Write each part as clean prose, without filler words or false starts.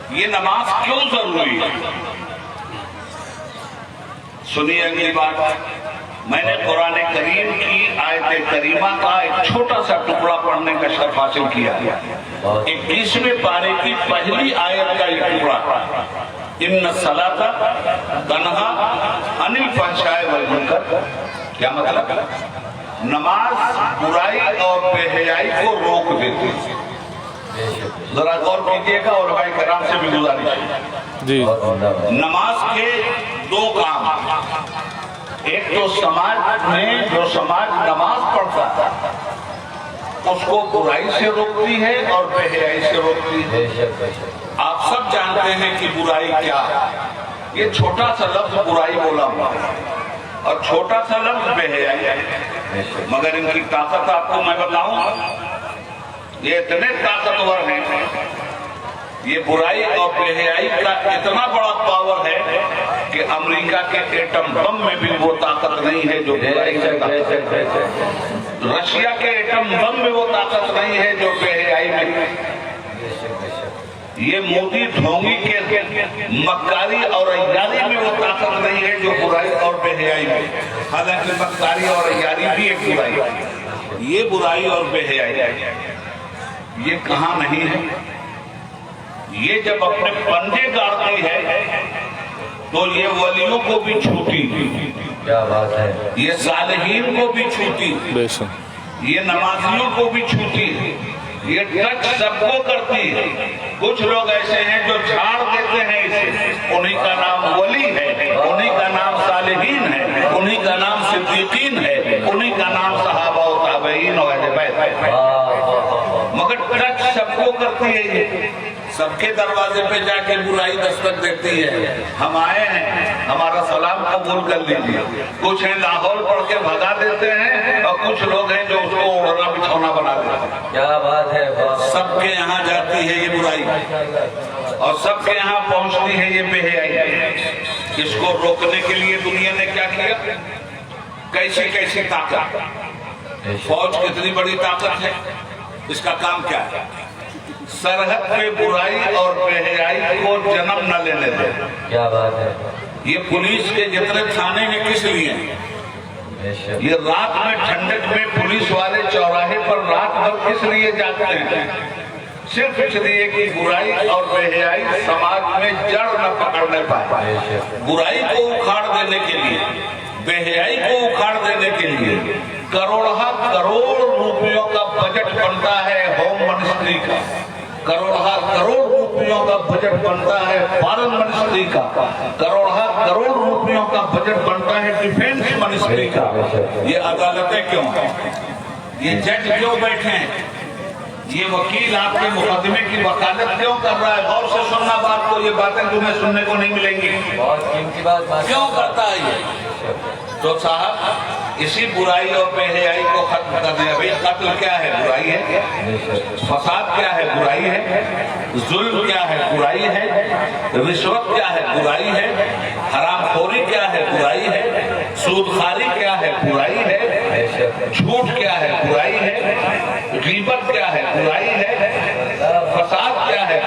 یہ نماز کیوں ضروری ہے؟ سنیے اگلی بات، میں نے قرآن کریم کی آیت کریمہ کا ایک چھوٹا سا ٹکڑا پڑھنے کا شرف حاصل کیا ہے۔ 21ویں پارے کی پہلی آیت کا یہ ٹکڑا، ان الصلاۃ تنہا عن الفحشاء والمنکر، کیا مطلب؟ نماز برائی اور بے حیائی کو روک دیتی ہے۔ ذرا غور کیجئے گا، علماء کرام سے بھی گزارش ہے جی۔ نماز کے دو کام، ایک تو سماج میں جو سماج نماز پڑھتا ہے اس کو برائی سے روکتی ہے اور بے حیائی سے روکتی ہے۔ آپ سب جانتے ہیں کہ برائی کیا ہے، یہ چھوٹا سا لفظ برائی بولا ہوا ہے اور چھوٹا سا لفظ بے حیائی ہے، مگر ان کی طاقت آپ کو میں بتاؤں، یہ اتنے طاقتور ہیں، یہ برائی اور بے حیائی کا اتنا بڑا پاور ہے کہ امریکہ کے ایٹم بم میں بھی وہ طاقت نہیں ہے جو برائی سے طاقت ہے، رشیا کے ایٹم بم میں وہ طاقت نہیں ہے جو بے حیائی میں، یہ مودی ڈھونگی کے مکاری اور عیاری میں وہ طاقت نہیں ہے جو برائی اور بے حیائی میں، حالانکہ مکاری اور عیاری بھی ایک برائی ہے، یہ برائی اور بے حیائی یہ کہاں نہیں ہے؟ یہ جب اپنے پنجے گاڑتی ہے تو یہ ولیوں کو بھی چھوٹی، کیا بات ہے، یہ صالحین کو بھی چھوٹی، بے شک، یہ نمازیوں کو بھی چھوٹی، یہ ٹچ سب کو کرتی ہے۔ کچھ لوگ ایسے ہیں جو جھاڑ دیتے ہیں اسے، انہی کا نام ولی ہے، انہی کا نام صالحین ہے، انہی کا نام صدیقین ہے، انہی کا نام صحابہ و تابعین و اہل بیت، مگر ٹچ سب کو کرتی ہے، یہ سب کے دروازے پہ جا کے برائی دستک دیتی ہے۔ ہم آئے ہیں، ہمارا سلام قبول کر لیجیے۔ کچھ ہیں لاہور پڑھ کے بھگا دیتے ہیں اور کچھ لوگ ہیں جو اس کو اوڑھنا بچھونا بنا دیتے ہیں۔ کیا بات ہے، سب کے یہاں جاتی ہے یہ برائی اور سب کے یہاں پہنچتی ہے یہ بے حیائی۔ اس کو روکنے کے لیے دنیا نے کیا کیا؟ کیسی کیسی طاقت، فوج کتنی بڑی طاقت ہے، اس کا کام کیا ہے؟ سرحد پہ برائی اور بے حیائی کو جنم نہ لینے دے۔ کیا بات ہے، یہ پولیس کے جتنے تھانے ہیں کس لیے ہیں؟ یہ رات میں ٹھنڈک میں پولیس والے چوراہے پر رات بھر کس لیے جاتے ہیں؟ صرف اس لیے کہ برائی اور بے حیائی سماج میں جڑ نہ پکڑنے پائے، برائی کو اکھاڑ دینے کے لیے، بے حیائی کو اکھاڑ دینے کے لیے کروڑہ کروڑ روپیوں کا بجٹ بنتا ہے ہوم منسٹری کا، کروڑہ کروڑ روپیوں کا بجٹ بنتا ہے فارن منسٹری کا، کروڑہ کروڑ روپیوں کا بجٹ بنتا ہے ڈیفینس منسٹری کا۔ یہ عدالتیں کیوں ہیں؟ یہ جج کیوں بیٹھے ہیں؟ یہ وکیل آپ کے مقدمے کی وکالت کیوں کر رہا ہے؟ غور سے سننا بات کو، یہ باتیں تمہیں سننے کو نہیں ملیں گی۔ بہت قیمتی بات، کیوں کرتا ہے یہ؟ تو صاحب اسی برائی اور بے حیائی کو ختم کر دیں۔ ابھی قتل کیا ہے؟ برائی ہے۔ فساد کیا ہے؟ برائی ہے۔ ظلم کیا ہے؟ برائی ہے۔ رشوت کیا ہے؟ برائی ہے۔ حرام خوری کیا ہے؟ برائی ہے۔ سود خواری کیا ہے؟ برائی ہے۔ جھوٹ کیا ہے؟ برائی ہے۔ غیبت کیا ہے؟ برائی ہے۔ فساد کیا ہے؟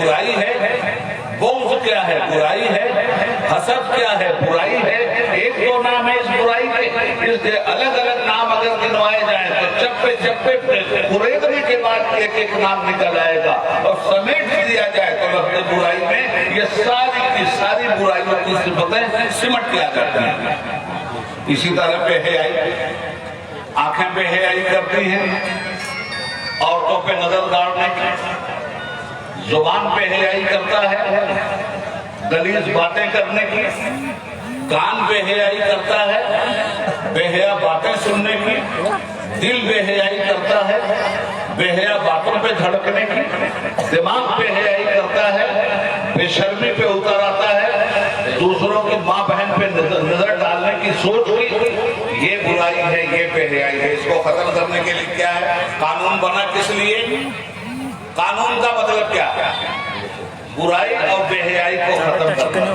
برائی ہے۔ بغض کیا ہے؟ برائی ہے۔ حسد کیا ہے؟ برائی ہے۔ ایک دو نام ہے اس برائی کے، اس کے الگ الگ نام اگر گنوائے جائیں تو چپے چپے قریدنے کے بعد ایک ایک نام نکل آئے گا، اور سمیٹ دیا جائے تو لفظ برائی میں یہ ساری کی ساری برائیوں کی صفتیں سمٹ کے آ جاتی ہیں۔ اسی طرح بے حیائی، آنکھیں بے حیائی کرتی ہیں عورتوں پہ نظر ڈالنے کی، زبان بے حیائی کرتا ہے غلیظ باتیں کرنے کی، کان بے حیائی کرتا ہے بے حیا باتیں سننے کی، دل بے حیائی کرتا ہے بے حیا باتوں پہ دھڑکنے کی، دماغ بے حیائی کرتا ہے بے شرمی پہ اتر آتا ہے دوسروں کی ماں بہن پہ نظر ڈالنے کی سوچ کی۔ یہ برائی ہے، یہ بے حیائی ہے۔ اس کو ختم کرنے کے لیے کیا ہے؟ قانون بنا کس لیے؟ قانون کا مطلب کیا ہے؟ برائی اور بے حیائی کو ختم کرنا۔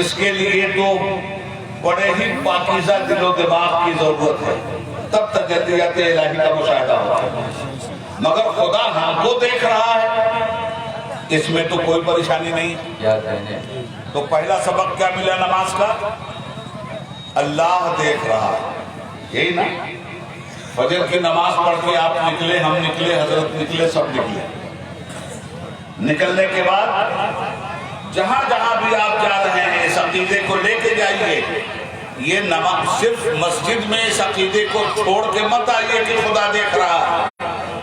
اس کے لیے تو بڑے ہی پاکیزہ دل و دماغ کی ضرورت ہے، تب تجلیات الہی کا مشاہدہ ہوتا ہے۔ مگر خدا ہم کو دیکھ رہا ہے، اس میں تو کوئی پریشانی نہیں۔ کیا کہنے، تو پہلا سبق کیا ملا نماز کا؟ اللہ دیکھ رہا ہے، یہی نا۔ فجر کی نماز پڑھ کے آپ نکلے، ہم نکلے، حضرت نکلے، سب نکلے۔ نکلنے کے بعد جہاں جہاں بھی آپ جا رہے ہیں اس عقیدے کو لے کے جائیے۔ یہ نماز صرف مسجد میں اس عقیدے کو چھوڑ کے مت آئیے کہ خدا دیکھ رہا ہے۔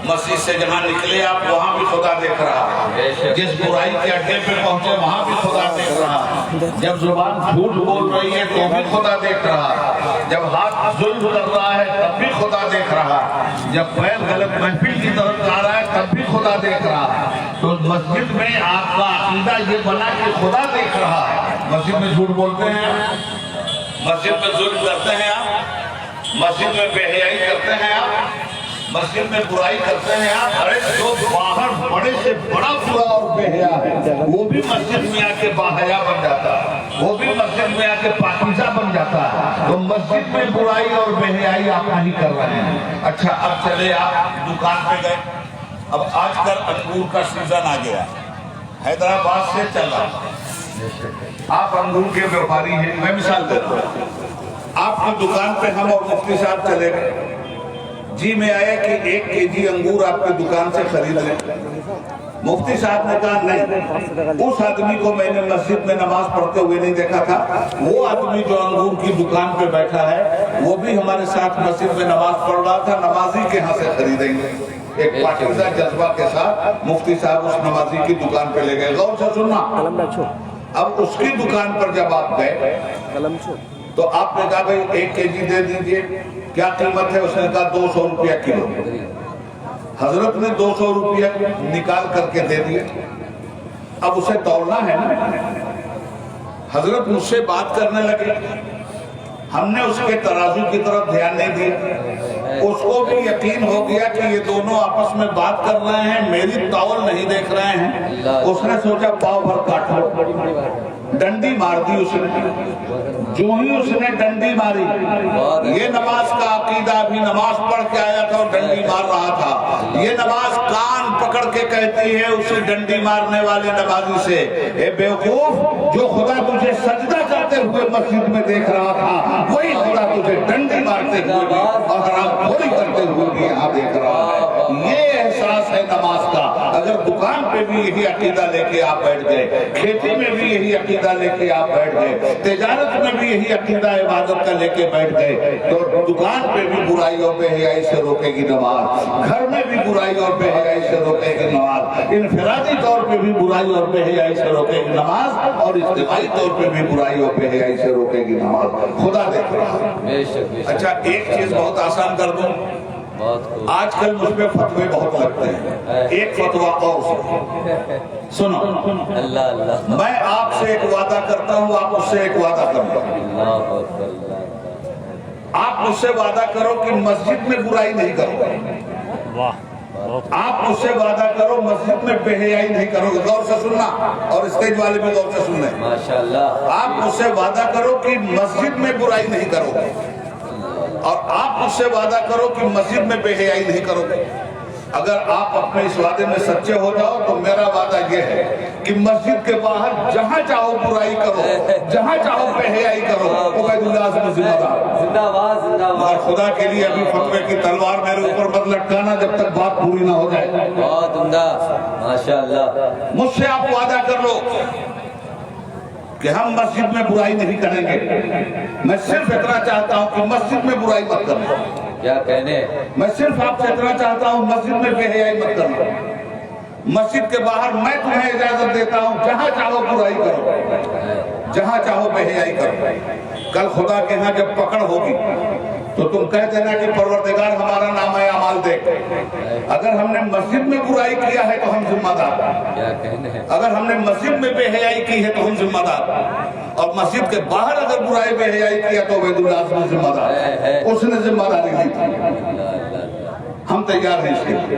مسجد سے جہاں نکلے آپ وہاں بھی خدا دیکھ رہا ہے۔ جس برائی کے اڈے پہ پہنچے وہاں بھی خدا دیکھ رہا ہے۔ جب زبان جھوٹ بول رہی ہے تو بھی خدا دیکھ رہا ہے۔ جب ہاتھ ظلم کر رہا ہے تب بھی خدا دیکھ رہا ہے۔ جب پیر غلط محفل کی طرف جا رہا ہے تب بھی خدا دیکھ رہا ہے۔ تو مسجد میں آپ کا عقیدہ یہ بنا کہ خدا دیکھ رہا ہے۔ مسجد میں جھوٹ بولتے ہیں آپ، مسجد میں ظلم کرتے ہیں آپ، مسجد میں بے حیائی کرتے ہیں آپ، مسجد میں برائی کرتے ہیں آپ۔ ارے جو باہر بڑے سے بڑا برا اور بے حیا ہے وہ بھی مسجد میں آ کے باحیا بن جاتا ہے، وہ بھی مسجد میں آ کے پاکیزہ بن جاتا ہے۔ تو مسجد میں برائی اور بے حیائی آپ نہیں کر رہے ہیں۔ اچھا اب چلے آپ دکان پہ گئے، اب آج کل انگور کا سیزن آ گیا، حیدرآباد سے چل رہا، آپ انگور کے بیوپاری ہیں، میں مثال دیتا ہوں۔ آپ کی دکان پہ ہم اور مفتی صاحب چلے گئے، جی میں آیا کہ 1 kg انگور آپ کی دکان سے خرید لیں۔ مفتی صاحب نے کہا نہیں، اس آدمی کو میں نے مسجد میں نماز پڑھتے ہوئے نہیں دیکھا تھا، وہ آدمی جو انگور کی دکان پہ بیٹھا ہے وہ بھی ہمارے ساتھ مسجد میں نماز پڑھ رہا تھا، نمازی کے ہاں سے خریدیں گے۔ ایک پاکیزہ جذبہ کے ساتھ مفتی صاحب اس نمازی کی دکان پہ لے گئے۔ غور سے سننا، اب اس کی دکان پر جب آپ گئے تو آپ نے کہا بھئی 1 kg دے دیجئے، کیا قیمت ہے؟ اس نے کہا 200 روپیہ کلو۔ حضرت نے 200 روپیہ نکال کر کے دے دیے۔ اب اسے تولنا ہے نا، حضرت مجھ سے بات کرنے لگے، ہم نے اس کے ترازو کی طرف دھیان نہیں دیا، اس کو بھی یقین ہو گیا کہ یہ دونوں آپس میں بات کر رہے ہیں، میری تول نہیں دیکھ رہے ہیں۔ اس نے سوچا پاؤ بھر کاٹو، ڈنڈی مار دی اس نے۔ جو ہی اس نے ڈنڈی ماری، یہ نماز کا عقیدہ ابھی نماز پڑھ کے آیا تھا اور ڈنڈی مار رہا تھا، یہ نماز کان پکڑ کے کہتی ہے اسے ڈنڈی مارنے والے نمازی سے، اے بیوقوف، جو خدا تجھے سجدہ کرتے ہوئے مسجد میں دیکھ رہا تھا وہی خدا تجھے ڈنڈی مارتے ہوئے بھی اور حرام خوری کرتے ہوئے بھی یہاں دیکھ رہا ہے۔ یہ احساس ہے نماز کا۔ اگر دکان پہ بھی یہی عقیدہ لے کے آپ بیٹھ گئے، کھیتی میں بھی یہی عقیدہ لے کے آپ بیٹھ گئے، تجارت میں بھی یہی عقیدہ عبادت کا لے کے بیٹھ گئے، تو دکان پہ بھی برائی اور بے حیائی سے روکے گی نماز، گھر میں بھی برائی اور بے حیائی سے روکے گی نماز، انفرادی طور پہ بھی برائی اور بے حیائی سے روکے گی نماز، اور اجتماعی طور پہ بھی برائی اور بے حیائی سے روکے گی نماز۔ خدا دیکھ رہا ہے۔ اچھا ایک چیز بہت آسان کر دوں، آج کل مجھ پہ فتوے بہت لگتے ہیں، ایک فتویٰ اور سنو، میں آپ سے ایک وعدہ کرتا ہوں، آپ اس سے ایک وعدہ کرو، آپ مجھ سے وعدہ کرو کہ مسجد میں برائی نہیں کرو، آپ مجھ سے وعدہ کرو مسجد میں بے حیائی نہیں کرو گے۔ غور سے سننا، اور اسٹیج والے بھی غور سے سننا، آپ مجھ سے وعدہ کرو کہ مسجد میں برائی نہیں کرو گے، اور آپ مجھ سے وعدہ کرو کہ مسجد میں بے حیائی نہیں کرو گے۔ اگر آپ اپنے اس وعدے میں سچے ہو جاؤ تو میرا وعدہ یہ ہے کہ مسجد کے باہر جہاں چاہو برائی کرو، جہاں چاہو بے حیائی کرو، عبید اللہ اعظم ذمہ دار۔ مگر خدا کے لیے ابھی فتوے کی تلوار میرے اوپر مت لٹکانا جب تک بات پوری نہ ہو جائے۔ بہت عمدہ، ماشاءاللہ۔ مجھ سے آپ وعدہ کر لو کہ ہم مسجد میں برائی نہیں کریں گے، میں صرف اتنا چاہتا ہوں کہ مسجد میں برائی مت کرنا، کیا کہنے، میں صرف آپ سے اتنا چاہتا ہوں مسجد میں بے حیائی مت کرنا، مسجد کے باہر میں تمہیں اجازت دیتا ہوں جہاں چاہو برائی کرو، جہاں چاہو بے حیائی کرو۔ کل خدا کے ہاں جب پکڑ ہوگی تو تم کہہ دینا کہ پروردگار ہمارا نامہ اعمال دیکھ، اگر ہم نے مسجد میں برائی کیا ہے تو ہم ذمہ دار، اگر ہم نے مسجد میں بے حیائی کی ہے تو ہم ذمہ دار، اور مسجد کے باہر اگر برائی بے حیائی کیا تو عبید اللہ اعظم ذمہ دار، اس نے ذمہ داری لی تھی، ہم تیار ہیں اس کے لیے۔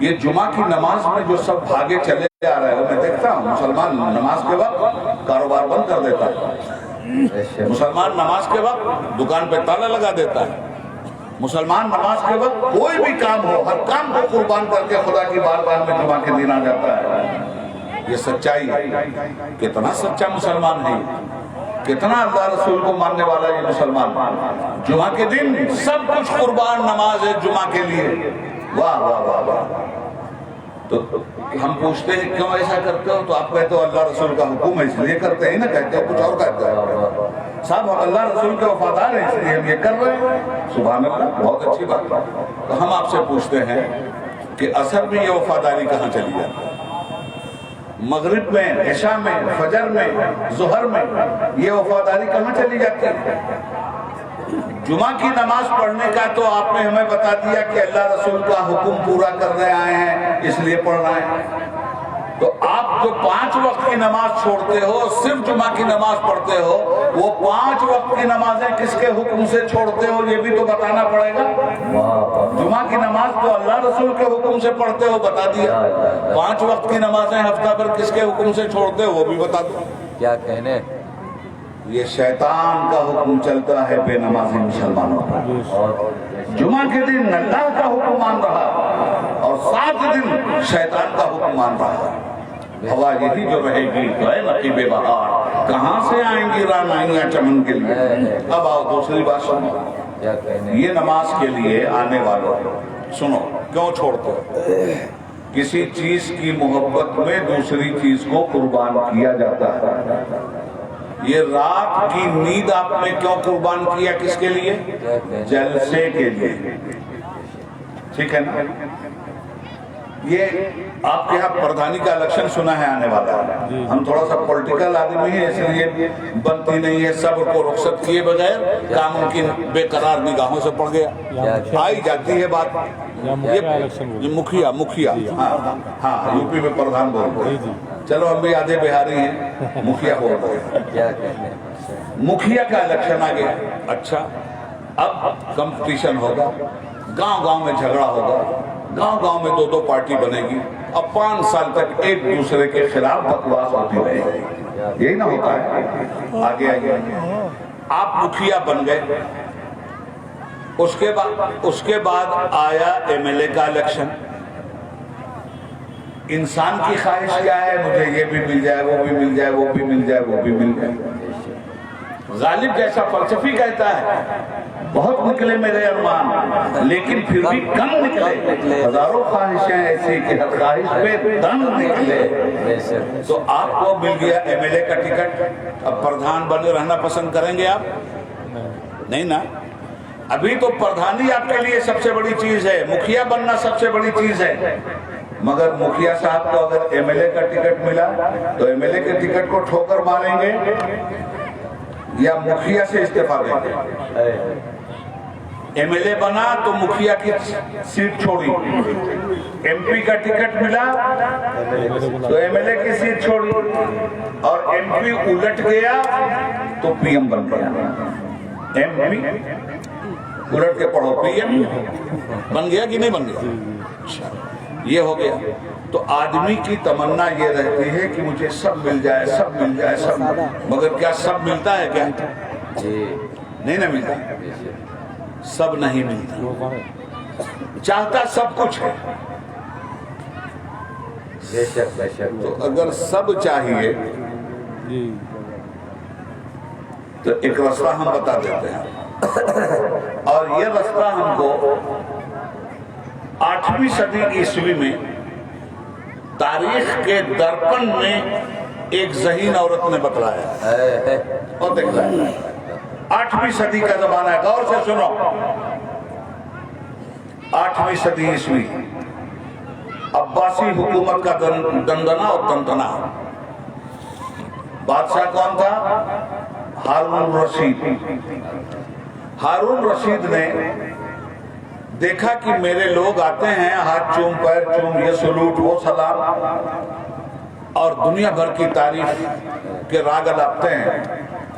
یہ جمعہ کی نماز میں جو سب بھاگے چلے آ رہے ہیں، میں دیکھتا ہوں مسلمان نماز کے وقت کاروبار بند کر دیتا ہے، مسلمان نماز کے وقت دکان پہ تالا لگا دیتا ہے، مسلمان نماز کے وقت کوئی بھی کام ہو ہر کام کو قربان کر کے خدا کی بارگاہ میں جمعہ کے دن آ جاتا ہے۔ یہ سچائی ہے، کتنا سچا مسلمان ہے، کتنا اللہ رسول کو ماننے والا یہ مسلمان، جمعہ کے دن سب کچھ قربان نماز ہے جمعہ کے لیے، واہ واہ واہ واہ۔ تو ہم پوچھتے ہیں کیوں ایسا کرتے ہو، تو آپ کہتے ہو اللہ رسول کا حکم ہے اس لیے کرتے ہیں، نہ کہتے ہو کچھ اور کہتے ہو، صاحب ہم اللہ رسول کے وفادار ہیں اس لیے ہم یہ کر رہے ہیں، سبحان اللہ، بہت اچھی بات۔ تو ہم آپ سے پوچھتے ہیں کہ عصر میں یہ وفاداری کہاں چلی جاتی ہے، مغرب میں، عشاء میں، فجر میں، ظہر میں، یہ وفاداری کہاں چلی جاتی ہے؟ جمعہ کی نماز پڑھنے کا تو آپ نے ہمیں بتا دیا کہ اللہ رسول کا حکم پورا کرنے آئے ہیں اس لیے پڑھ رہے ہیں، تو آپ جو 5 وقت کی نماز چھوڑتے ہو، صرف جمعہ کی نماز پڑھتے ہو، وہ 5 وقت کی نمازیں کس کے حکم سے چھوڑتے ہو یہ بھی تو بتانا پڑے گا۔ جمعہ کی نماز تو اللہ رسول کے حکم سے پڑھتے ہو، بتا دیا، 5 وقت کی نمازیں ہفتہ بھر کس کے حکم سے چھوڑتے ہو وہ بھی بتا دو۔ کیا کہنے، یہ شیطان کا حکم چلتا ہے بے نمازی مسلمانوں پر، جمعہ کے دن اللہ کا حکم مان رہا اور 7 دن شیطان کا حکم مان رہا۔ ہوا یہی جو رہے گی تو اے نقیب بہار، کہاں سے آئیں گی رانائیاں چمن کے لیے۔ اب آؤ دوسری بات سنو، کیا کہنے، یہ نماز کے لیے آنے والوں سنو، کیوں چھوڑتے ہو؟ کسی چیز کی محبت میں دوسری چیز کو قربان کیا جاتا ہے۔ یہ رات کی نیند آپ نے کیوں قربان کیا، کس کے لیے؟ جلسے کے لیے، ٹھیک ہے نا؟ یہ آپ کے ہاں پردھانی کا الیکشن سنا ہے آنے والا ہے، ہم تھوڑا سا پولیٹیکل آدمی ہیں اس لیے بنتی نہیں ہے، صبر کو رخصت کیے بغیر کام ان کی بے قرار نگاہوں سے پڑ گیا، آئی جاتی ہے بات۔ یہ مکھیا ہاں یو پی میں پردھان بولتے ہیں، چلو ہم بھی آدھے بہاری ہیں، مکھیا بول رہے ہیں، مکھیا کا الیکشن آ گیا۔ اچھا اب کمپٹیشن ہوگا، گاؤں گاؤں میں جھگڑا ہوگا، گاؤں گاؤں میں 2 پارٹی بنے گی، اب 5 سال تک ایک دوسرے کے خلاف بکواس ہوتی رہے گی، یہی نہ ہوتا ہے؟ آگے آئیے، آپ مکھیا بن گئے، اس کے بعد آیا ایم ایل اے کا الیکشن۔ انسان کی خواہش کیا ہے؟ مجھے یہ بھی مل جائے، وہ بھی مل جائے، وہ بھی مل جائے، وہ بھی مل جائے۔ غالب جیسا فلسفی کہتا ہے بہت نکلے میرے ارمان لیکن پھر بھی کم نکلے، ہزاروں خواہشیں ایسی کہ ہر خواہش پہ دم نکلے۔ تو آپ کو مل گیا ایم ایل اے کا ٹکٹ، اب پردھان بنے رہنا پسند کریں گے آپ؟ نہیں نا، ابھی تو پردھانی آپ کے لیے سب سے بڑی چیز ہے، مکھیا بننا سب سے بڑی چیز ہے، مگر مکھیا صاحب کو اگر ایم ایل اے کا ٹکٹ ملا تو ایم ایل اے کے ٹکٹ کو ٹھوکر ماریں گے یا مکھیا سے استعفا دیں گے؟ ایم ایل اے بنا تو مکھیا کی سیٹ چھوڑی، ایم پی کا ٹکٹ ملا تو ایم ایل اے کی سیٹ چھوڑی، اور ایم پی الٹ گیا تو پی ایم بن گیا۔ ایم پی الٹ کے پڑھو، پی ایم بن گیا کہ نہیں بن گیا؟ یہ ہو گیا۔ تو آدمی کی تمنا یہ رہتی ہے کہ مجھے سب مل جائے، سب مل جائے، سب، مگر کیا سب ملتا ہے کیا؟ نہیں نہ ملتا، سب نہیں ملتا، چاہتا سب کچھ ہے۔ تو اگر سب چاہیے تو ایک رستہ ہم بتا دیتے ہیں، اور یہ رستہ ہم کو 8ویں صدی عیسوی میں تاریخ کے درپن میں ایک ذہین عورت نے بتلایا اور دکھلایا۔ 8ویں صدی کا زمانہ ہے، غور سے سنو، 8ویں صدی عیسوی، عباسی حکومت کا دندنا اور تنتنا۔ بادشاہ کون تھا؟ ہارون رشید۔ ہارون رشید نے دیکھا کہ میرے لوگ آتے ہیں، ہاتھ چوم، پیر چوم، یہ سلوٹ، وہ سلام، اور دنیا بھر کی تعریف کے راگ الاپتے ہیں۔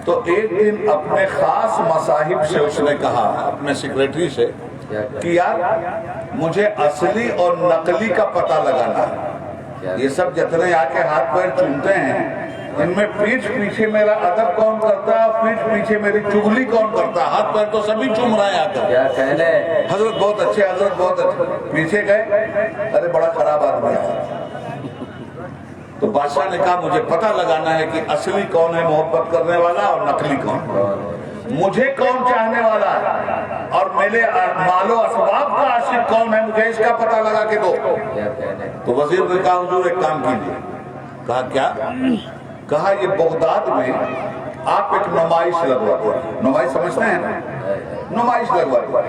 تو ایک دن اپنے خاص مصاحب سے اس نے کہا، اپنے سیکریٹری سے، کہ یار مجھے اصلی اور نقلی کا پتہ لگانا ہے۔ یہ سب جتنے آ کے ہاتھ پیر چومتے ہیں، ان میں پیٹھ پیچھے میرا ادب کون کرتا ہے، پیٹھ پیچھے میری چغلی کون کرتا ہے؟ ہاتھ پیر تو سبھی چوم رہے ہیں آ کر۔ کیا کہنے؟ حضرت بہت اچھے، حضرت بہت اچھے، پیچھے گئے، ارے بڑا خراب آدمی ہے۔ تو بادشاہ نے کہا مجھے پتہ لگانا ہے کہ اصلی کون ہے محبت کرنے والا اور نقلی کون، مجھے کون چاہنے والا ہے اور میرے مال و اسباب کا عاشق کون ہے، مجھے اس کا پتہ لگا کے دو۔ کیا کہنے؟ تو وزیر نے کہا حضور ایک کام کیجیے۔ کہا کیا؟ کہا یہ بغداد میں آپ ایک نمائش لگوا دو، نمائش سمجھتے ہیں نا، نمائش لگوا دو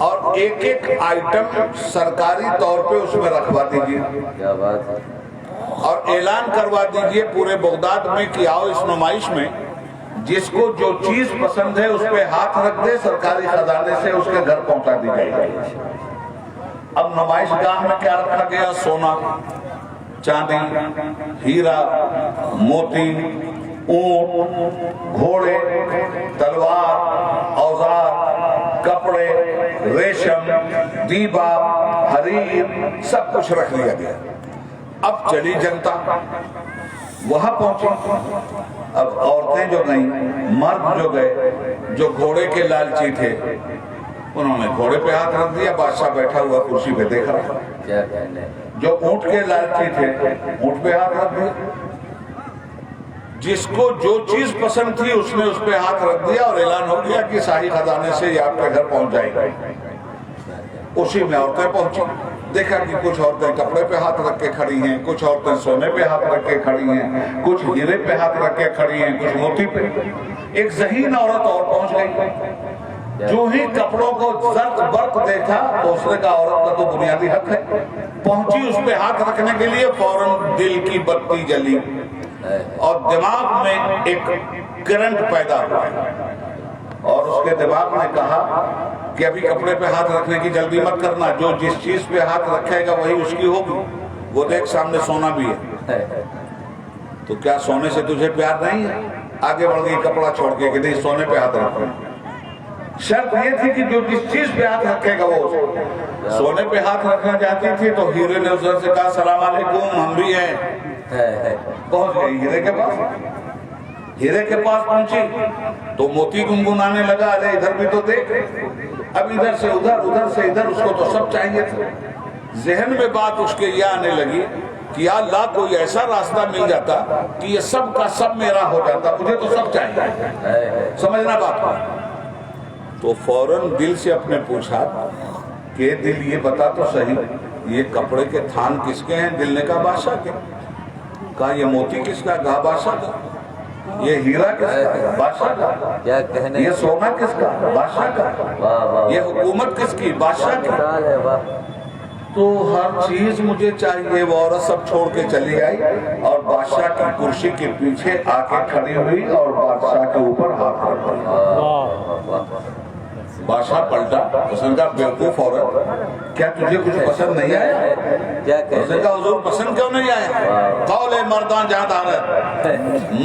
اور ایک ایک آئٹم سرکاری طور پہ اس میں رکھوا دیجیے کیا بات ہے؟ اور اعلان کروا دیجئے پورے بغداد میں کہ آؤ اس نمائش میں جس کو جو چیز پسند ہے اس پہ ہاتھ رکھ دے، سرکاری خزانے سے اس کے گھر پہنچا دی جائے گی۔ اب نمائش گاہ میں کیا رکھا گیا؟ سونا، چاندی، ہیرا، موتی، اونٹ، گھوڑے، تلوار، اوزار، کپڑے، ریشم، دیبا، حریر، سب کچھ رکھ لیا گیا۔ اب چلی جنتا وہاں پہنچی۔ اب عورتیں جو گئیں، مرد جو گئے، جو گھوڑے کے لالچی تھے انہوں نے گھوڑے پہ ہاتھ رکھ دیا، بادشاہ بیٹھا ہوا کرسی پہ دیکھ رہا۔ کیا کہنے؟ جو اونٹ کے لالچی تھے اونٹ پہ ہاتھ رکھ دیا، جس کو جو چیز پسند تھی اس نے اس پہ ہاتھ رکھ دیا اور اعلان ہو گیا کہ شاہی خزانے سے یہ آپ کے گھر پہنچ جائے گا۔ اسی میں عورتیں پہنچی، دیکھا کہ کچھ عورتیں کپڑے پہ ہاتھ رکھ کے کھڑی ہیں، کچھ عورتیں سونے پہ ہاتھ رکھ کے کھڑی ہیں، کچھ ہیرے پہ ہاتھ رکھ کے کھڑی ہیں، کچھ موتی پہ۔ ایک ذہین عورت اور پہنچ گئی، جو ہی کپڑوں کو زرق برق دیکھا تو اس نے کہا عورت کا تو بنیادی حق ہے، پہنچی اس پہ ہاتھ رکھنے کے لیے، فوراً دل کی بتی جلی اور دماغ میں ایک کرنٹ پیدا ہوا اور اس کے دماغ نے کہا کہ ابھی کپڑے پہ ہاتھ رکھنے کی جلدی مت کرنا، جو جس چیز پہ ہاتھ رکھے گا وہی اس کی ہوگی۔ وہ دیکھ سامنے سونا بھی ہے، تو کیا سونے سے تجھے پیار نہیں ہے؟ آگے بڑھ گئی کپڑا چھوڑ کے کہ نہیں سونے پہ ہاتھ رکھو۔ شرط یہ تھی کہ جو جس چیز پہ ہاتھ رکھے گا وہ سونے پہ ہاتھ رکھنا چاہتی تھی، تو ہیرے نے اسے سے کہا السلام علیکم، ہم بھی ہیں۔ پہنچ گئی ہیرے کے پاس، ہیرے کے پاس پہنچی تو موتی گنگنانے لگا، ارے ادھر بھی تو دیکھ، اب ادھر سے ادھر، ادھر سے ادھر، اس کو تو سب چاہیے تھا۔ ذہن میں بات اس کے یہ آنے لگی کہ یا اللہ کوئی ایسا راستہ مل جاتا کہ یہ سب کا سب میرا ہو جاتا، مجھے تو سب چاہیے۔ سمجھنا بات کو۔ تو فوراً دل سے اپنے پوچھا کہ دل یہ بتا تو صحیح، یہ کپڑے کے تھان کس کے ہیں؟ دل نے کہا بادشاہ کے۔ کہا یہ موتی کس کا؟ کہا بادشاہ کا۔ یہ ہیرا کس کا؟ بادشاہ کا۔ کیا کہنے؟ یہ سونا کس کا؟ بادشاہ کا۔ یہ حکومت کس کی؟ بادشاہ کی۔ تو ہر چیز مجھے چاہیے۔ وہ عورت سب چھوڑ کے چلی آئی اور بادشاہ کی کرسی کے پیچھے آ کے کھڑی ہوئی اور بادشاہ کے اوپر ہاتھ رکھ دیا۔ بادشاہ پلٹا، اس نے کہا بیوقوف عورت، کیا تجھے کچھ پسند نہیں آیا؟ اس نے کہا حضور پسند کیوں نہیں آیا؟ قول مردان جان دارت،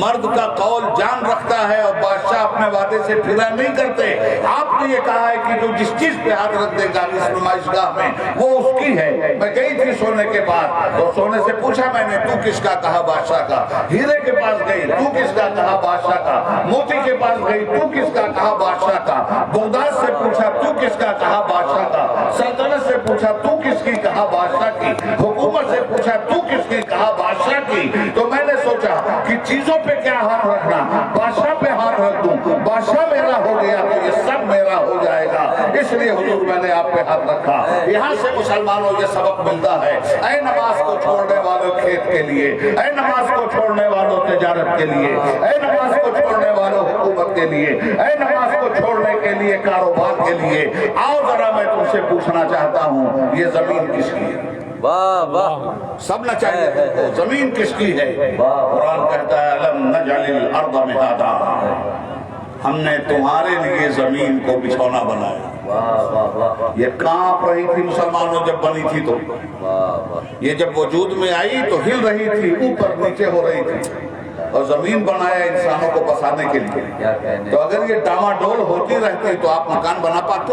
مرد کا قول جان رکھتا ہے اور بادشاہ اپنے وعدے سے پھرا نہیں کرتے۔ آپ نے یہ کہا ہے کہ جو جس چیز پہ ہاتھ رکھ دے گا اس نمائش گاہ میں وہ اس کی ہے۔ میں گئی تھی سونے کے پاس، تو سونے سے پوچھا میں نے تو کس کا؟ کہا بادشاہ کا۔ ہیرے کے پاس گئی، تو کس کا؟ کہا بادشاہ کا۔ موتی کے پاس گئی، تو کس کا؟ کہا بادشاہ کا۔ بغداد سے پوچھا تو کس کا؟ کہا بادشاہ کا۔ سلطنت سے پوچھا تو کس کی؟ کہا بادشاہ کی۔ حکومت سے پوچھا تو کس کی؟ کہا بادشاہ کی۔ تو میں نے سوچا کہ چیزوں پہ کیا ہاتھ رکھنا، بادشاہ پہ ہاتھ رکھ دوں، بادشاہ میرا ہو گیا تو یہ سب میرا ہو جائے گا، اس لیے حضور میں نے آپ پہ ہاتھ رکھا۔ یہاں سے مسلمانوں یہ سبق ملتا ہے، اے نماز کو چھوڑنے والوں کھیت کے لیے، اے نماز کو چھوڑنے والوں تجارت کے لیے، اے نماز کو چھوڑنے والوں حکومت کے لیے، اے نماز کو چھوڑنے کے لیے کاروبار کے لیے، آؤ ذرا میں تم سے پوچھنا چاہتا ہوں یہ زمین کس کی ہے؟ واہ واہ، سب نہ چاہیے زمین کس کی ہے؟ قرآن کہتا ہے الم نجعل الارض مہادا، ہم نے تمہارے لیے زمین کو بچھونا بنایا۔ یہ کانپ رہی تھی مسلمانوں جب بنی تھی، تو یہ جب وجود میں آئی تو ہل رہی تھی، اوپر نیچے ہو رہی تھی، اور زمین بنایا انسانوں کو بسانے کے لیے۔ تو اگر یہ ڈاما ڈول ہوتی رہتی تو آپ مکان بنا پاتے؟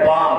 5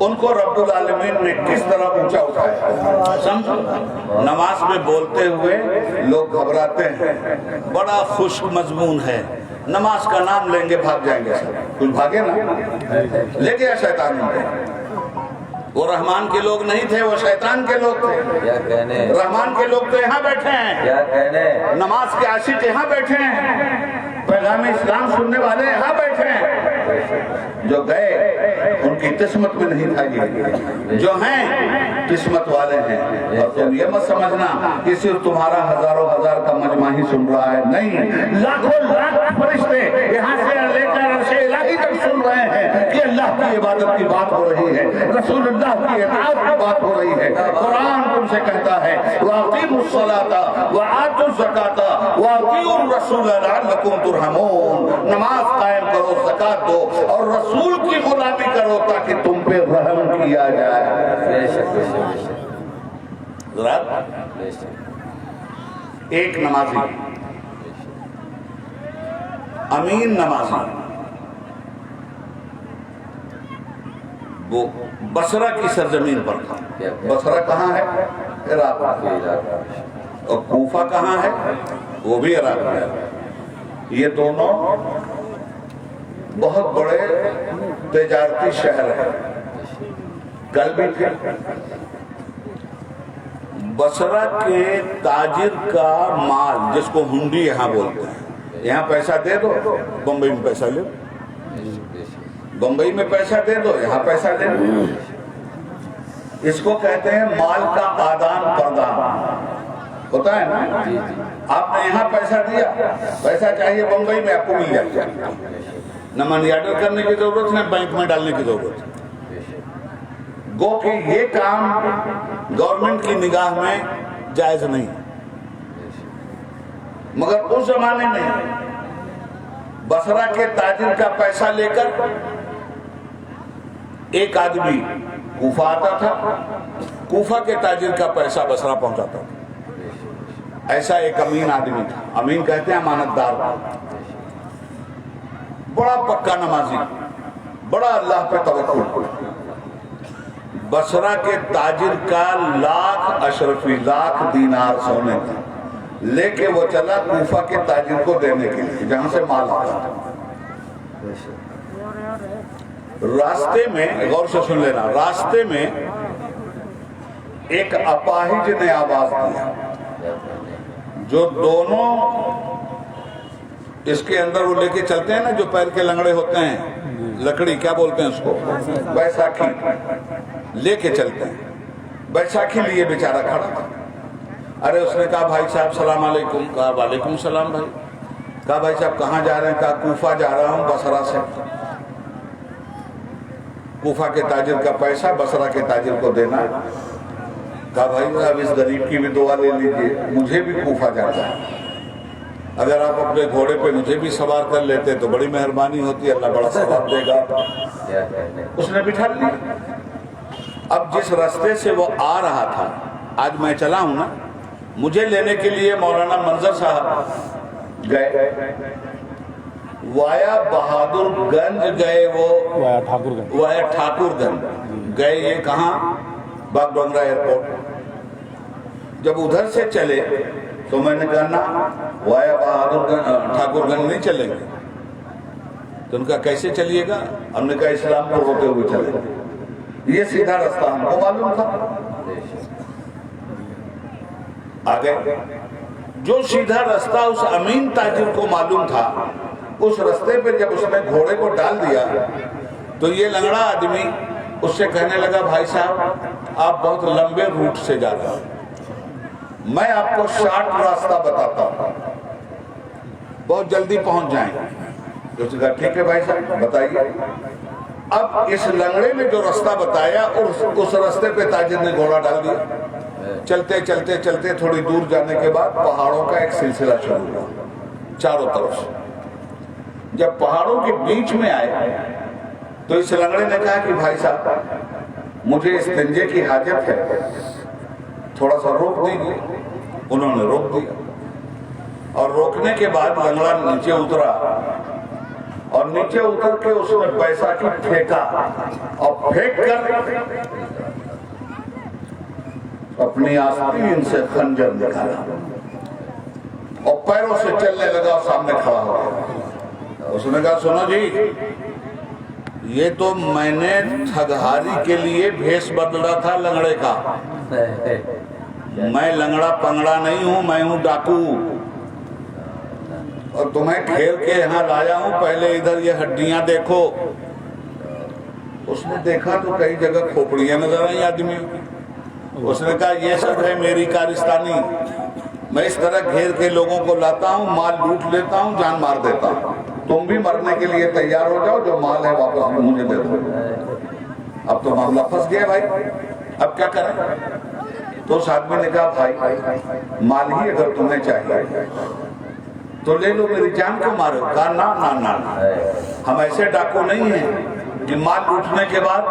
ان کو رب العالمین نے کس طرح اونچا اٹھایا سمجھو. نماز میں بولتے ہوئے لوگ گھبراتے ہیں, بڑا خشک مضمون ہے, نماز کا نام لیں گے بھاگ جائیں گے سب. کچھ بھاگے نا, لے گیا شیطان نے. وہ رحمان کے لوگ نہیں تھے, وہ شیطان کے لوگ تھے. کیا کہنے, رحمان کے لوگ تو یہاں بیٹھے ہیں, کیا کہنے, نماز کے عاشق یہاں بیٹھے ہیں, پیغام اسلام سننے والے یہاں بیٹھے ہیں. جو گئے ان کی قسمت میں نہیں تھا یہ, جو ہیں قسمت والے ہیں. اور تم یہ مت سمجھنا کہ صرف تمہارا ہزاروں ہزار کا مجمع ہی سن رہا ہے, نہیں, لاکھوں لاکھ فرشتے یہاں سے لے کر عرش الہی تک سن رہے ہیں کہ اللہ کی عبادت کی بات ہو رہی ہے, رسول اللہ کی اطاعت کی بات ہو رہی ہے. قرآن تم سے کہتا ہے وَأَقِيمُوا الصَّلَاةَ وَآتُوا الزَّكَاةَ وَأَطِيعُوا الرَّسُولَ لَعَلَّكُمْ تُرْحَمُونَ. نماز قائم کرو, زکات دو, اور رسول کی غلامی کرو تاکہ تم پہ رحم کیا جائے. بے شک بے شک بے شک حضرات, ایک نمازی, امین نمازی, وہ بصرہ کی سرزمین پر تھا. بصرہ کہاں ہے؟ عراق. اور کوفہ کہاں ہے؟ وہ بھی عراق ہے. یہ دونوں بہت بڑے تجارتی شہر ہیں. کل بھی تھے. بصرہ کے تاجر کا مال, جس کو ہنڈی یہاں بولتے ہیں, یہاں پیسہ دے دو, بمبئی میں پیسہ لے, بمبئی میں پیسہ دے دو, یہاں پیسہ دے دو. اس کو کہتے ہیں مال کا آدان پردان. ہوتا ہے نا, آپ نے یہاں پیسہ دیا, پیسہ چاہیے بمبئی میں, آپ کو مل جائے. نہ منی آرڈر کرنے کی ضرورت, نہ بینک میں ڈالنے کی ضرورت. گو کہ یہ کام گورنمنٹ کی نگاہ میں جائز نہیں. مگر اس زمانے میں بصرہ کے تاجر کا پیسہ لے کر ایک آدمی کوفہ آتا تھا, کوفہ کے تاجر کا پیسہ بصرہ پہنچاتا تھا. ایسا ایک امین آدمی تھا. امین کہتے ہیں امانت دار, بڑا پکا نمازی, بڑا اللہ پہ توکل. بصرہ کے تاجر کا لاکھ اشرفی, لاکھ دینار سونے کا لے کے وہ چلا کوفہ کے تاجر کو دینے کے لیے, جہاں سے مال آتا تھا. راستے میں, غور سے سن لینا, راستے میں ایک اپاہج نے آواز دیا, جو دونوں اس کے اندر وہ لے کے چلتے ہیں نا, جو پیر کے لنگڑے ہوتے ہیں, لکڑی کیا بولتے ہیں اس کو, بیساکھی, لے کے چلتے ہیں. بیساکھی لیے بیچارہ کھڑا تھا. ارے اس نے کہا بھائی صاحب سلام علیکم. کہا وعلیکم السلام بھائی. کہا بھائی صاحب کہاں جا رہے ہیں؟ کہا کوفہ جا رہا ہوں, بصرہ سے. کوفہ کے تاجر کا پیسہ بصرہ کے تاجر کو دینا. کہا بھائی صاحب اس غریب کی بھی دعا لے لیجیے, مجھے بھی کوفہ جانا ہے. اگر آپ اپنے گھوڑے پہ مجھے بھی سوار کر لیتے تو بڑی مہربانی ہوتی, اللہ بڑا ثواب دے گا. اس نے بٹھا لیا. اب جس راستے سے وہ آ رہا تھا, آج میں چلا ہوں نا, مجھے لینے کے لیے مولانا منظر صاحب گئے, وایا بہادر گنج گئے, وہ وایا ٹھاکر گنج گئے. یہ کہاں؟ باغ ڈونگرا ایئرپورٹ. جب ادھر سے چلے تو میں نے کہا نا, وایا بہادر ٹھاکر گنج نہیں چلیں گے. تو ان کا کیسے چلیے گا؟ ہم نے کہا اسلام کو ہوتے ہوئے چلے. یہ سیدھا راستہ ہم کو معلوم تھا. آگے جو سیدھا راستہ اس امین تاجر کو معلوم تھا, اس راستے پہ جب اس نے گھوڑے کو ڈال دیا تو یہ لنگڑا آدمی اس سے کہنے لگا بھائی صاحب آپ بہت لمبے روٹ سے جا رہے ہیں, میں آپ کو شارٹ راستہ بتاتا ہوں, بہت جلدی پہنچ جائیں. اس نے کہا ٹھیک ہے بھائی صاحب بتائیے. اب اس لنگڑے نے جو راستہ بتایا, اس راستے پہ تاجر نے گھوڑا ڈال دیا. چلتے چلتے چلتے تھوڑی دور جانے کے بعد پہاڑوں کا ایک سلسلہ شروع ہوا چاروں طرف سے. جب پہاڑوں کے بیچ میں آئے تو اس لنگڑے نے کہا کہ بھائی صاحب مجھے استنجے کی حاجت ہے, تھوڑا سا روک دیجیے. انہوں نے روک دیا, اور روکنے کے بعد لنگڑا نیچے اترا اور نیچے اتر کے اس نے پیسہ کی پھینکا اور پھینک کر اپنی آستین سے خنجر نکالا اور پیروں سے چلنے لگا اور سامنے کھڑا ہو گیا. اس نے کہا سنو جی، یہ تو میں نے ٹھگہاری کے لیے بھیس بدلا تھا لنگڑے کا. میں لنگڑا پنگڑا نہیں ہوں، میں ہوں ڈاکو، اور تمہیں کھیر کے یہاں لایا ہوں. پہلے ادھر یہ ہڈیاں دیکھو. اس نے دیکھا تو کئی جگہ کھوپڑیاں نظر آئی آدمی. اس نے کہا یہ سب ہے میری کارستانی. میں اس طرح گھیر کے لوگوں کو لاتا ہوں، مال لوٹ لیتا ہوں، جان مار دیتا ہوں. تم بھی مرنے کے لیے تیار ہو جاؤ، جو مال ہے واپس مجھے دے دو. اب تو معاملہ پھنس گیا بھائی، اب کیا کریں؟ تو اس آدمی نے کہا بھائی مال ہی اگر تمہیں چاہیے تو لے لو، میری جان کیوں مارو؟ کہا نا نا نا، ہم ایسے ڈاکو نہیں ہیں کہ مال لوٹنے کے بعد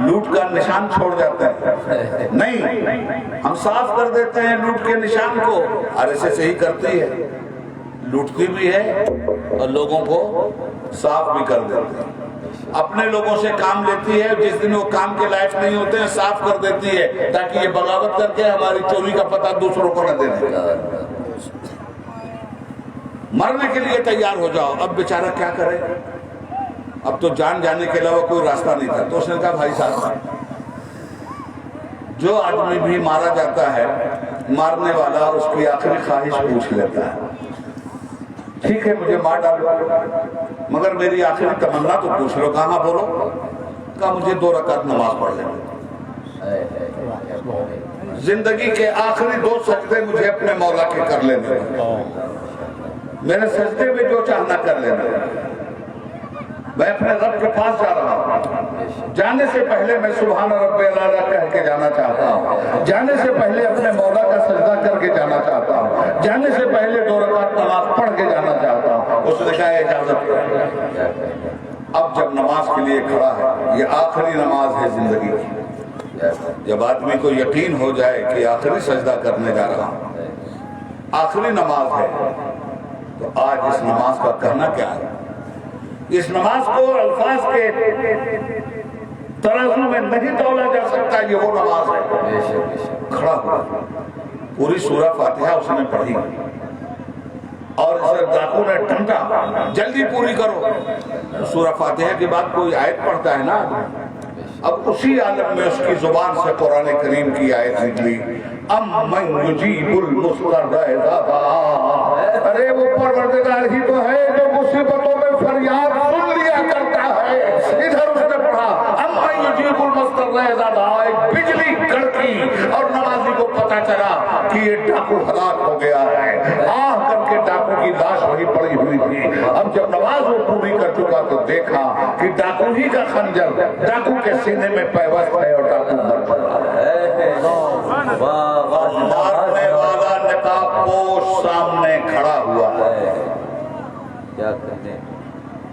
لوٹ کا نشان چھوڑ جاتے ہیں. نہیں، ہم صاف کر دیتے ہیں لوٹ کے نشان کو. اور ایسے صحیح کرتی ہے، لوٹتی بھی ہے اور لوگوں کو صاف بھی کر دیتی ہے. اپنے لوگوں سے کام لیتی ہے، جس دن وہ کام کے لائق نہیں ہوتے ہیں صاف کر دیتی ہے، تاکہ یہ بغاوت کر کے ہماری چوری کا پتہ دوسروں کو نہ دے دیں. مرنے کے لیے تیار ہو جاؤ. اب بیچارہ کیا کرے؟ اب تو جان جانے کے علاوہ کوئی راستہ نہیں تھا. تو اس نے کہا بھائی صاحب، جو آدمی بھی مارا جاتا ہے مارنے والا اس کی آخری خواہش پوچھ لیتا ہے. ٹھیک ہے مجھے مار ڈالو، مگر میری آخری تمنا تو پوچھ لو. کہاں بولو؟ کہا مجھے 2 رکعت نماز پڑھ لینا. زندگی کے آخری 2 سجدے مجھے اپنے مولا کے کر لینے. میرے سجدے میں جو چاہنا کر لینا. میں اپنے رب کے پاس جا رہا ہوں. جانے سے پہلے میں سبحان رب الاعلیٰ کہہ کے جانا چاہتا ہوں. جانے سے پہلے اپنے مولا کا سجدہ کر کے جانا چاہتا ہوں. جانے سے پہلے 2 رکعت نماز پڑھ کے جانا چاہتا ہوں. اس نے کہا اجازت. اب جب نماز کے لیے کھڑا ہے، یہ آخری نماز ہے زندگی کی. جب آدمی کو یقین ہو جائے کہ آخری سجدہ کرنے جا رہا ہوں، آخری نماز ہے، تو آج اس نماز کا کہنا کیا ہے؟ اس نماز کو الفاظ کے ترازو میں نہیں تولا جا سکتا. یہ وہ نماز ہے. کھڑا ہوا، پوری سورہ فاتحہ اس نے پڑھی اور اسے ڈاکو نے ڈھنٹا جلدی پوری کرو. سورہ فاتحہ کے بعد کوئی آیت پڑھتا ہے نا. اب اسی عالم میں اس کی زبان سے قرآن کریم کی آیت نکلی، امن یجیب المضطر اذا دعا. ارے وہ پروردگار ہی تو ہے جو مصیبتوں میں فریاد سن لیا کرتا ہے. ادھر اس نے پڑھا امن یجیب المضطر اذا دعا. ایک بجلی کڑکی اور نمازی کو پتہ چلا کہ یہ ڈاکو ہلاک ہو گیا ہے. آہ کر کے ڈاکو کی لاش وہی پڑی ہوئی تھی. اب جب نماز وہ پوری کر چکا تو دیکھا کہ ڈاکو ہی کا خنجر ڈاکو کے سینے میں پیوست ہے اور ڈاکو مر چکا ہے. مارنے والا نقاب پوش سامنے کھڑا ہوا ہے. کیا کہنے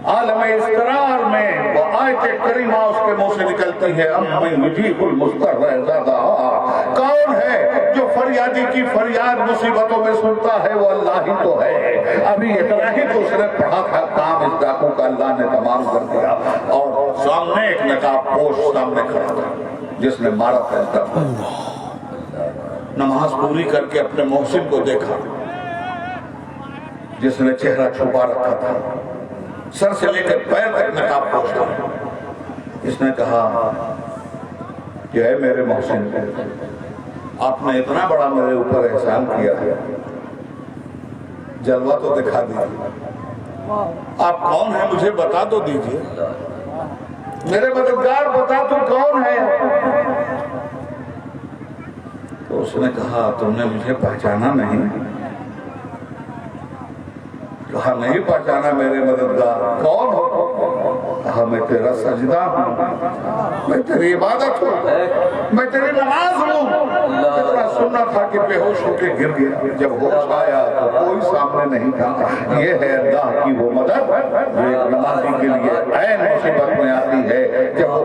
عالم اسرار میں وہ آیت کریمہ اس کے منہ سے نکلتی ہے، امن یجیب المضطر اذا دعا. کون ہے جو فریادی کی فریاد مصیبتوں میں سنتا ہے؟ وہ اللہ ہی تو ہے. ابھی اتنا ہی تو اس نے پڑھا تھا، کام اس ڈاکو کا اللہ نے تمام کر دیا. اور سامنے ایک نقاب پوش سامنے کھڑا تھا جس نے مارا تھا اس ڈاکو. نماز پوری کر کے اپنے محسن کو دیکھا جس نے چہرہ چھپا رکھا تھا، سر سے لے کر پیر تک نقاب پوش تھا. اس نے کہا کہ اے میرے محسن، آپ نے اتنا بڑا میرے اوپر احسان کیا ہے، جلوہ تو دکھا دیجیے. آپ کون ہیں مجھے بتا تو دیجیے. میرے مددگار بتا تو کون ہے؟ تو اس نے کہا تم نے مجھے پہچانا نہیں؟ کہا نہیں پہچانا میرے مددگار. کون ہو؟ کہا میں تیرا سجدہ ہوں، میں تیری عبادت ہوں، میں تیری نماز ہوں. اتنا سننا تھا کہ بے ہوش ہو کے گر گیا. جب ہوش آیا تو کوئی سامنے نہیں تھا. یہ ہے اللہ کی وہ مدد جو ایک نمازی کے لیے عین مصیبت میں آتی ہے. جب وہ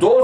2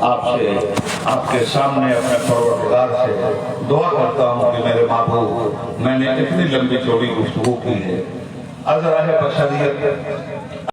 آپ سے آپ کے سامنے اپنے پروردگار سے دعا کرتا ہوں کہ میرے محبوب میں نے اتنی لمبی چوڑی گفتگو کی ہے، عذر ہے بشریت